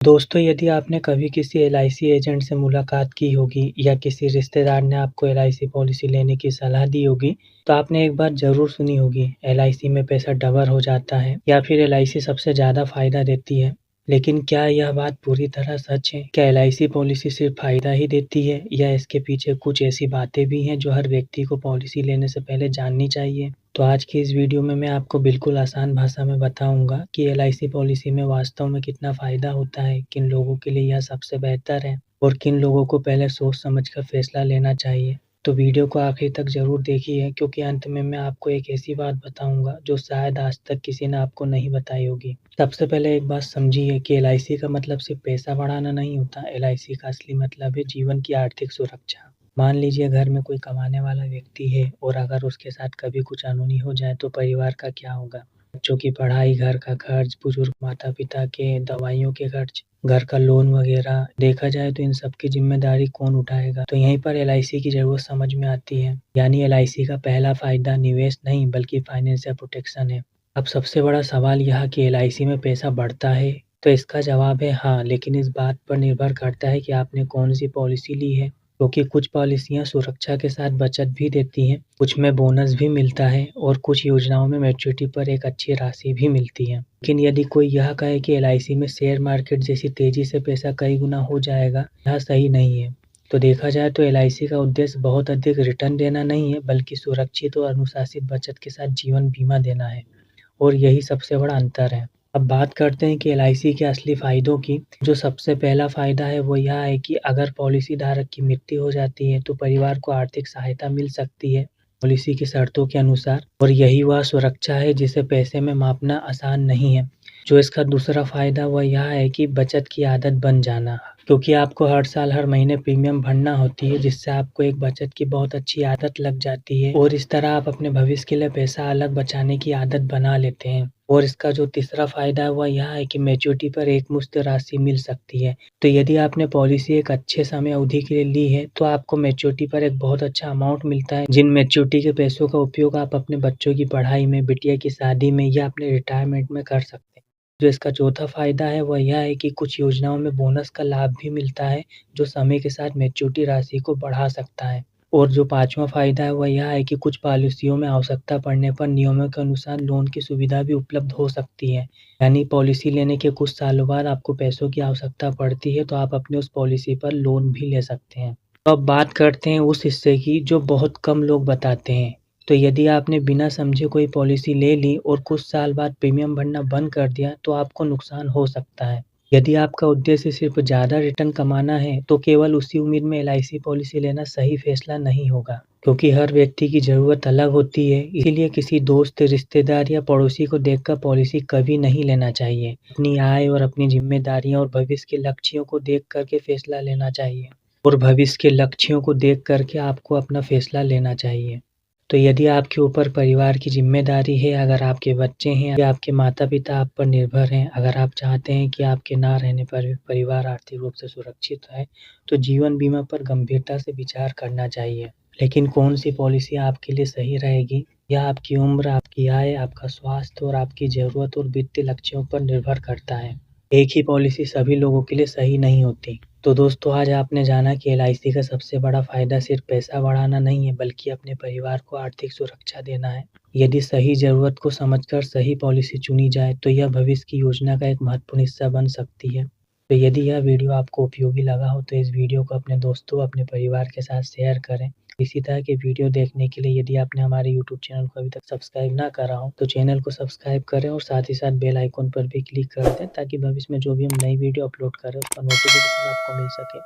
दोस्तों, यदि आपने कभी किसी एलआईसी एजेंट से मुलाकात की होगी या किसी रिश्तेदार ने आपको एलआईसी पॉलिसी लेने की सलाह दी होगी, तो आपने एक बात ज़रूर सुनी होगी, एलआईसी में पैसा डबल हो जाता है या फिर एलआईसी सबसे ज़्यादा फ़ायदा देती है। लेकिन क्या यह बात पूरी तरह सच है? क्या एलआईसी पॉलिसी सिर्फ फ़ायदा ही देती है या इसके पीछे कुछ ऐसी बातें भी हैं जो हर व्यक्ति को पॉलिसी लेने से पहले जाननी चाहिए? तो आज की इस वीडियो में मैं आपको बिल्कुल आसान भाषा में बताऊंगा कि एलआईसी पॉलिसी में वास्तव में कितना फ़ायदा होता है, किन लोगों के लिए यह सबसे बेहतर है और किन लोगों को पहले सोच समझकर फैसला लेना चाहिए। तो वीडियो को आखिर तक ज़रूर देखिए क्योंकि अंत में मैं आपको एक ऐसी बात बताऊंगा जो शायद आज तक किसी ने आपको नहीं बताई होगी। सबसे पहले एक बात समझिए कि एलआईसी का मतलब सिर्फ पैसा बढ़ाना नहीं होता। एलआईसी का असली मतलब है जीवन की आर्थिक सुरक्षा। मान लीजिए घर में कोई कमाने वाला व्यक्ति है और अगर उसके साथ कभी कुछ अनहोनी हो जाए तो परिवार का क्या होगा? बच्चों की पढ़ाई, घर का खर्च, बुजुर्ग माता-पिता के दवाइयों के खर्च, घर का लोन वगैरह। देखा जाए तो इन सब की ज़िम्मेदारी कौन उठाएगा? तो यहीं पर एलआईसी की ज़रूरत समझ में आती है। यानी एलआईसी का पहला फ़ायदा निवेश नहीं बल्कि फाइनेंशियल प्रोटेक्शन है। अब सबसे बड़ा सवाल यह कि एलआईसी में पैसा बढ़ता है? तो इसका जवाब है हाँ, लेकिन इस बात पर निर्भर करता है कि आपने कौन-सी पॉलिसी ली है। क्योंकि कुछ पॉलिसियाँ सुरक्षा के साथ बचत भी देती हैं, कुछ में बोनस भी मिलता है और कुछ योजनाओं में मैच्योरिटी पर एक अच्छी राशि भी मिलती है। लेकिन यदि कोई यह कहे कि एलआईसी में शेयर मार्केट जैसी तेजी से पैसा कई गुना हो जाएगा, यह सही नहीं है। तो देखा जाए तो एलआईसी का उद्देश्य बहुत अधिक रिटर्न देना नहीं है, बल्कि सुरक्षित और अनुशासित बचत के साथ जीवन बीमा देना है। और यही सबसे बड़ा अंतर है। अब बात करते हैं कि एलआईसी के असली फ़ायदों की। जो सबसे पहला फ़ायदा है वो यह है कि अगर पॉलिसी धारक की मृत्यु हो जाती है तो परिवार को आर्थिक सहायता मिल सकती है पॉलिसी की शर्तों के अनुसार, और यही वह सुरक्षा है जिसे पैसे में मापना आसान नहीं है। जो इसका दूसरा फ़ायदा वह यह है कि बचत की आदत बन जाना, क्योंकि आपको हर साल हर महीने प्रीमियम भरना होती है जिससे आपको एक बचत की बहुत अच्छी आदत लग जाती है और इस तरह आप अपने भविष्य के लिए पैसा अलग बचाने की आदत बना लेते हैं। और इसका जो तीसरा फ़ायदा है वह यह है कि मैच्योरिटी पर एकमुश्त राशि मिल सकती है। तो यदि आपने पॉलिसी एक अच्छे समय अवधि के लिए ली है तो आपको मैच्योरिटी पर एक बहुत अच्छा अमाउंट मिलता है, जिन मैच्योरिटी के पैसों का उपयोग आप अपने बच्चों की पढ़ाई में, बिटिया की शादी में या अपने रिटायरमेंट में कर सकते हैं। जो इसका चौथा फ़ायदा है वह यह है कि कुछ योजनाओं में बोनस का लाभ भी मिलता है, जो समय के साथ मैच्योरिटी राशि को बढ़ा सकता है। और जो पाँचवाँ फ़ायदा है वह यह है कि कुछ पॉलिसियों में आवश्यकता पड़ने पर नियमों के अनुसार लोन की सुविधा भी उपलब्ध हो सकती है। यानी पॉलिसी लेने के कुछ सालों बाद आपको पैसों की आवश्यकता पड़ती है तो आप अपनी उस पॉलिसी पर लोन भी ले सकते हैं। तो अब बात करते हैं उस हिस्से की जो बहुत कम लोग बताते हैं। तो यदि आपने बिना समझे कोई पॉलिसी ले ली और कुछ साल बाद प्रीमियम भरना बंद कर दिया तो आपको नुकसान हो सकता है। यदि आपका उद्देश्य सिर्फ ज़्यादा रिटर्न कमाना है तो केवल उसी उम्मीद में एलआईसी पॉलिसी लेना सही फैसला नहीं होगा, क्योंकि हर व्यक्ति की ज़रूरत अलग होती है। इसीलिए किसी दोस्त, रिश्तेदार या पड़ोसी को देखकर पॉलिसी कभी नहीं लेना चाहिए। अपनी आय और अपनी जिम्मेदारियां और भविष्य के लक्ष्यों को देख करके फैसला लेना चाहिए, और भविष्य के लक्ष्यों को देख करके आपको अपना फैसला लेना चाहिए। तो यदि आपके ऊपर परिवार की ज़िम्मेदारी है, अगर आपके बच्चे हैं या आपके माता-पिता आप पर निर्भर हैं, अगर आप चाहते हैं कि आपके ना रहने पर परिवार आर्थिक रूप से सुरक्षित है, तो जीवन बीमा पर गंभीरता से विचार करना चाहिए। लेकिन कौन-सी पॉलिसी आपके लिए सही रहेगी, यह आपकी उम्र, आपकी आय, आपका स्वास्थ्य और आपकी ज़रूरत और वित्तीय लक्ष्यों पर निर्भर करता है। एक ही पॉलिसी सभी लोगों के लिए सही नहीं होती। तो दोस्तों, आज आपने जाना कि एलआईसी का सबसे बड़ा फ़ायदा सिर्फ पैसा बढ़ाना नहीं है बल्कि अपने परिवार को आर्थिक सुरक्षा देना है। यदि सही ज़रूरत को समझकर सही पॉलिसी चुनी जाए तो यह भविष्य की योजना का एक महत्वपूर्ण हिस्सा बन सकती है। तो यदि यह वीडियो आपको उपयोगी लगा हो तो इस वीडियो को अपने दोस्तों, अपने परिवार के साथ शेयर करें। इसी तरह के वीडियो देखने के लिए यदि आपने हमारे यूट्यूब चैनल को अभी तक सब्सक्राइब ना करा हो तो चैनल को सब्सक्राइब करें और साथ ही साथ बेल आइकन पर भी क्लिक कर दें ताकि भविष्य में जो भी हम नई वीडियो अपलोड करें उसका नोटिफिकेशन आपको मिल सके।